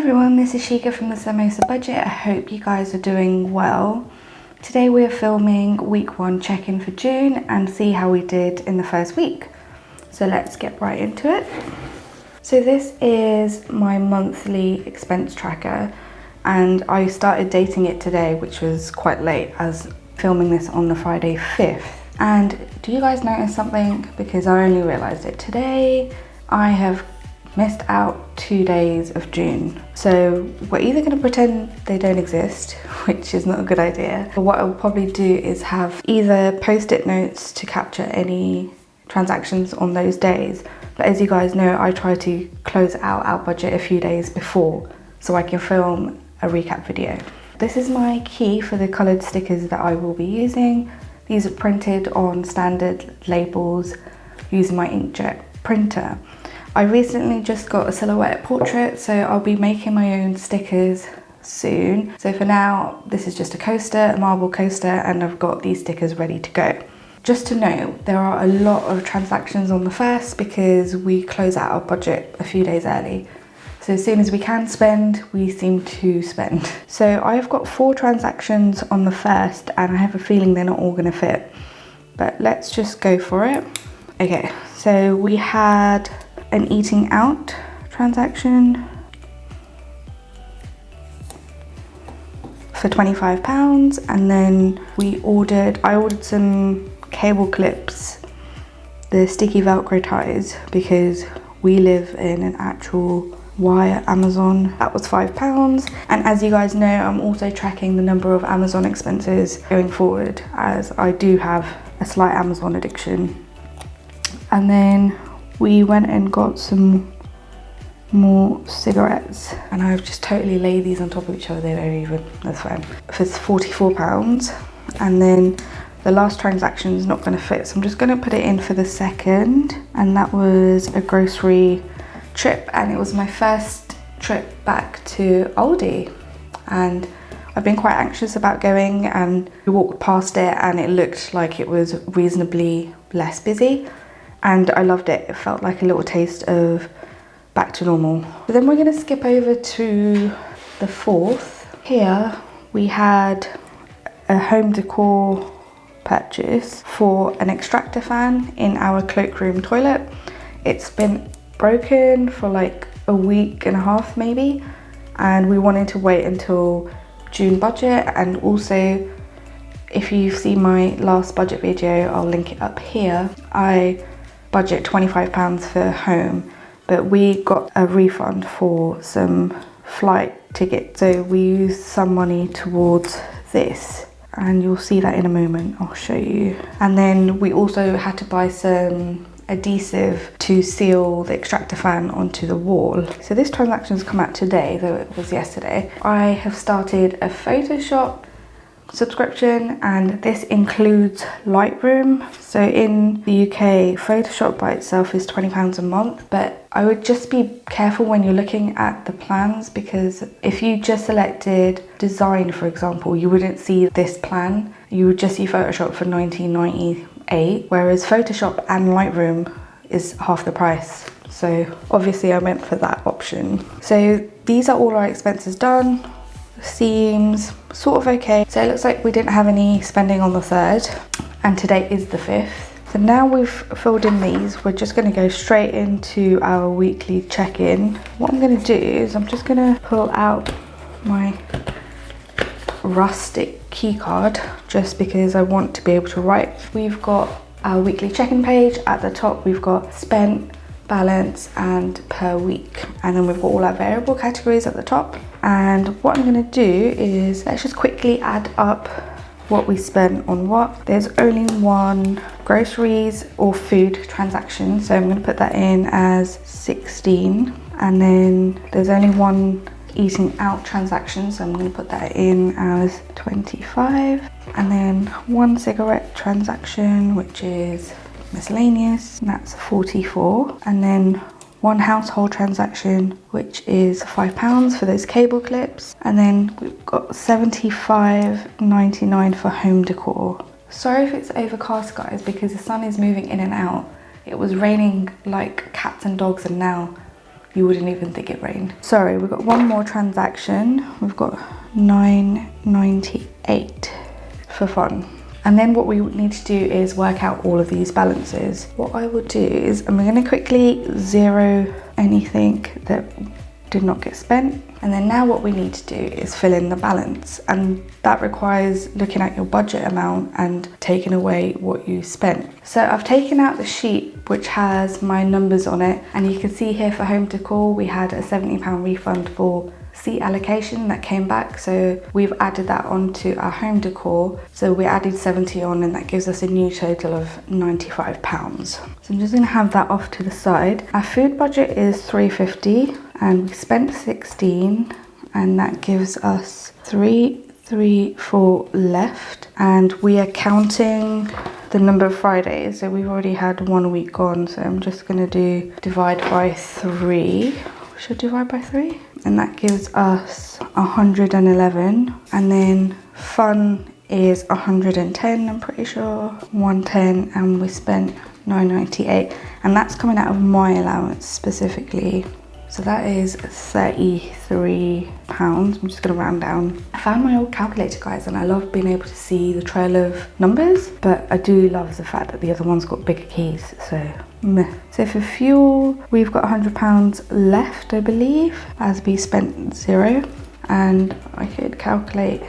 everyone, this is Shika from the Samosa Budget. I hope you guys are doing well. Today we're filming week 1 check-in for June and see how we did in the first week. So let's get right into it. So this is my monthly expense tracker and I started dating it today, which was quite late as filming this on the Friday 5th. And do you guys notice something? Because I only realised it today. I have missed out 2 days of June. So we're either going to pretend they don't exist, which is not a good idea, but what I'll probably do is have either post-it notes to capture any transactions on those days. But as you guys know, I try to close out our budget a few days before so I can film a recap video. This is my key for the coloured stickers that I will be using. These are printed on standard labels using my inkjet printer. I recently just got a silhouette portrait, so I'll be making my own stickers soon. So for now, this is just a coaster, a marble coaster, and I've got these stickers ready to go. Just to note, there are a lot of transactions on the 1st because we close out our budget a few days early. So as soon as we can spend, we seem to spend. So I've got 4 transactions on the 1st and I have a feeling they're not all gonna fit. But let's just go for it. Okay, so we had an eating out transaction for £25, and then I ordered some cable clips, the sticky velcro ties, because we live in an actual wire Amazon. That was £5, and as you guys know, I'm also tracking the number of Amazon expenses going forward as I do have a slight Amazon addiction. And then we went and got some more cigarettes, and I've just totally laid these on top of each other. They don't even, that's fine. For £44, and then the last transaction is not going to fit, so I'm just going to put it in for the 2nd, and that was a grocery trip, and it was my first trip back to Aldi, and I've been quite anxious about going, and we walked past it and it looked like it was reasonably less busy. And I loved it. It felt like a little taste of back to normal. But then we're going to skip over to the 4th. Here we had a home decor purchase for an extractor fan in our cloakroom toilet. It's been broken for like a week and a half maybe, and we wanted to wait until June budget. And also, if you've seen my last budget video, I'll link it up here. I budget £25 for home, but we got a refund for some flight tickets, so we used some money towards this, and you'll see that in a moment. I'll show you. And then we also had to buy some adhesive to seal the extractor fan onto the wall. So this transaction's come out today, though it was yesterday. I have started a Photoshop subscription, and this includes Lightroom. So in the UK, Photoshop by itself is £20 a month, but I would just be careful when you're looking at the plans, because if you just selected design, for example, you wouldn't see this plan. You would just see Photoshop for £19.98, whereas Photoshop and Lightroom is half the price. So obviously I went for that option. So these are all our expenses done. Seems sort of okay. So it looks like we didn't have any spending on the 3rd, and today is the 5th. So now we've filled in these, we're just going to go straight into our weekly check-in. What I'm going to do is I'm just going to pull out my rustic key card just because I want to be able to write. We've got our weekly check-in page. At the top we've got spent, balance and per week, and then we've got all our variable categories at the top. And what I'm going to do is let's just quickly add up what we spent on what. There's only one groceries or food transaction, so I'm going to put that in as 16, and then there's only one eating out transaction, so I'm going to put that in as 25, and then one cigarette transaction, which is miscellaneous, and that's 44, and then one household transaction, which is £5 for those cable clips, and then we've got £75.99 for home decor. Sorry if it's overcast, guys, because the sun is moving in and out. It was raining like cats and dogs, and now you wouldn't even think it rained. Sorry, we've got one more transaction. We've got £9.98 for fun. And then what we need to do is work out all of these balances. What I will do is I'm going to quickly zero anything that did not get spent. And then now what we need to do is fill in the balance. And that requires looking at your budget amount and taking away what you spent. So I've taken out the sheet which has my numbers on it. And you can see here for home decor, we had a £70 refund for seat allocation that came back, so we've added that onto our home decor. So we added 70 on, and that gives us a new total of £95. So I'm just going to have that off to the side. Our food budget is £3.50 and we spent 16, and that gives us 334 left, and we are counting the number of Fridays, so we've already had 1 week gone. So I'm just going to do divide by 3. Should divide by 3, and that gives us 111. And then fun is 110, I'm pretty sure, 110, and we spent 9.98, and that's coming out of my allowance specifically. So that is £33. I'm just going to round down. I found my old calculator, guys, and I love being able to see the trail of numbers, but I do love the fact that the other one's got bigger keys, so meh. So for fuel, we've got £100 left, I believe, as we spent 0, and I could calculate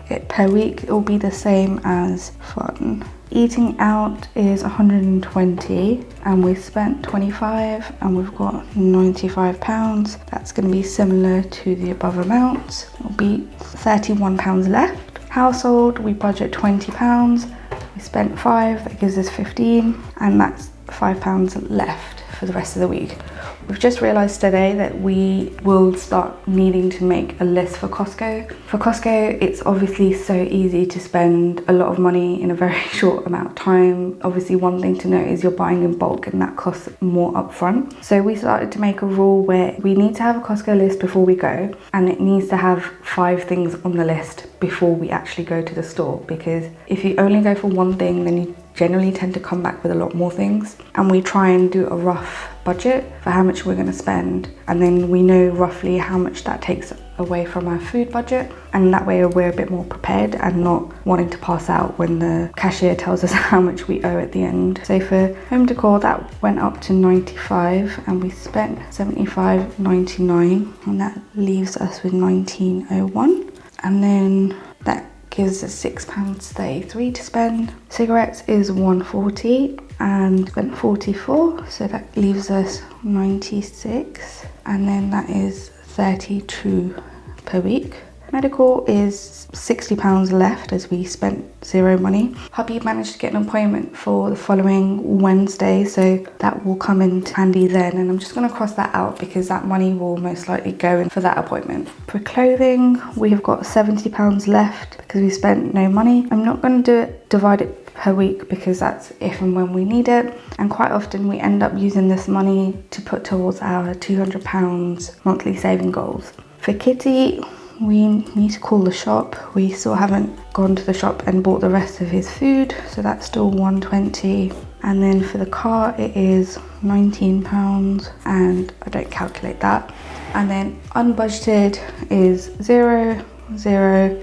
it per week. It will be the same as fun. Eating out is 120, and we spent 25, and we've got £95. That's going to be similar to the above amounts. It'll be £31 left. Household, we budget £20. We spent 5, that gives us 15, and that's £5 left for the rest of the week. We've just realised today that we will start needing to make a list for Costco. For Costco, it's obviously so easy to spend a lot of money in a very short amount of time. Obviously, one thing to note is you're buying in bulk, and that costs more upfront. So we started to make a rule where we need to have a Costco list before we go, and it needs to have 5 things on the list before we actually go to the store, because if you only go for one thing, then you generally tend to come back with a lot more things. And we try and do a rough budget for how much we're going to spend, and then we know roughly how much that takes away from our food budget, and that way we're a bit more prepared and not wanting to pass out when the cashier tells us how much we owe at the end. So for home decor, that went up to 95, and we spent 75.99, and that leaves us with 19.01, and then that gives us £6.33 to spend. Cigarettes is 140 and spent 44, so that leaves us 96, and then that is 32 per week. Medical is £60 left as we spent 0 money. Hubby managed to get an appointment for the following Wednesday, so that will come in handy then, and I'm just going to cross that out because that money will most likely go in for that appointment. For clothing, we have got £70 left because we spent no money. I'm not going to divide it per week because that's if and when we need it, and quite often we end up using this money to put towards our £200 monthly saving goals. For Kitty, we need to call the shop. We still haven't gone to the shop and bought the rest of his food, so that's still 120. And then for the car, it is £19, and I don't calculate that. And then unbudgeted is 0, 0,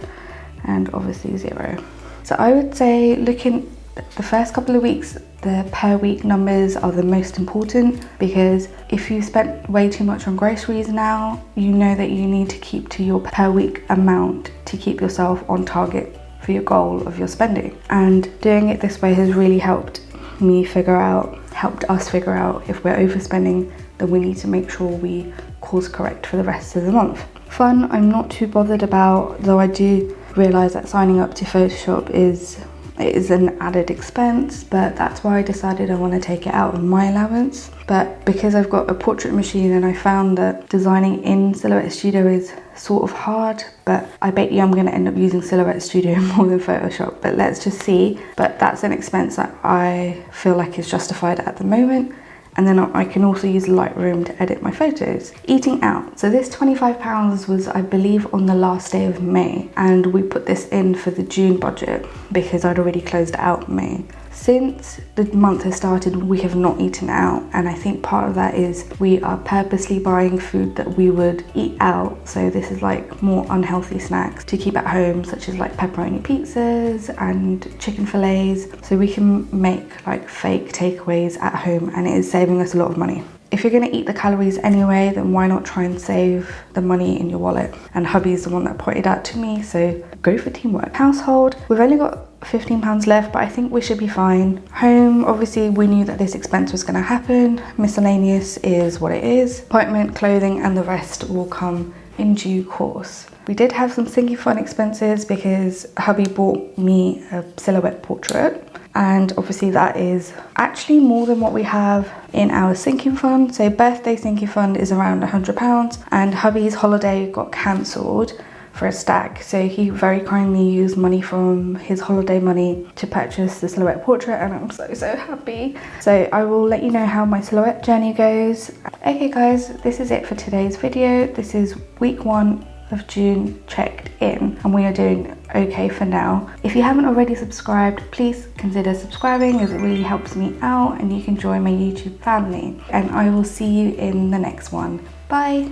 and obviously 0. So I would say looking at the first couple of weeks, the per week numbers are the most important, because if you spent way too much on groceries now, you know that you need to keep to your per week amount to keep yourself on target for your goal of your spending. And doing it this way has really helped us figure out if we're overspending, then we need to make sure we course correct for the rest of the month. Fun, I'm not too bothered about, though I do realise that signing up to Photoshop is an added expense, but that's why I decided I want to take it out of my allowance. But because I've got a portrait machine, and I found that designing in Silhouette Studio is sort of hard, but I bet you I'm going to end up using Silhouette Studio more than Photoshop, but let's just see. But that's an expense that I feel like is justified at the moment. And then I can also use Lightroom to edit my photos. Eating out. So this £25 was, I believe, on the last day of May. And we put this in for the June budget because I'd already closed it out in May. Since the month has started, we have not eaten out, and I think part of that is we are purposely buying food that we would eat out. So this is like more unhealthy snacks to keep at home, such as like pepperoni pizzas and chicken fillets, so we can make like fake takeaways at home, and it is saving us a lot of money. If you're gonna eat the calories anyway, then why not try and save the money in your wallet? And hubby is the one that pointed out to me, so go for teamwork. Household, we've only got £15 left, but I think we should be fine. Home, obviously we knew that this expense was gonna happen. Miscellaneous is what it is. Appointment, clothing, and the rest will come in due course. We did have some sinking fund expenses because hubby bought me a silhouette portrait, and obviously that is actually more than what we have in our sinking fund. So birthday sinking fund is around £100, and hubby's holiday got cancelled for a stag, so he very kindly used money from his holiday money to purchase the silhouette portrait, and I'm so happy. So I will let you know how my silhouette journey goes. Okay guys, this is it for today's video. This is week 1 of June checked in, and we are doing okay for now. If you haven't already subscribed, please consider subscribing, as it really helps me out, and you can join my YouTube family, and I will see you in the next one. Bye.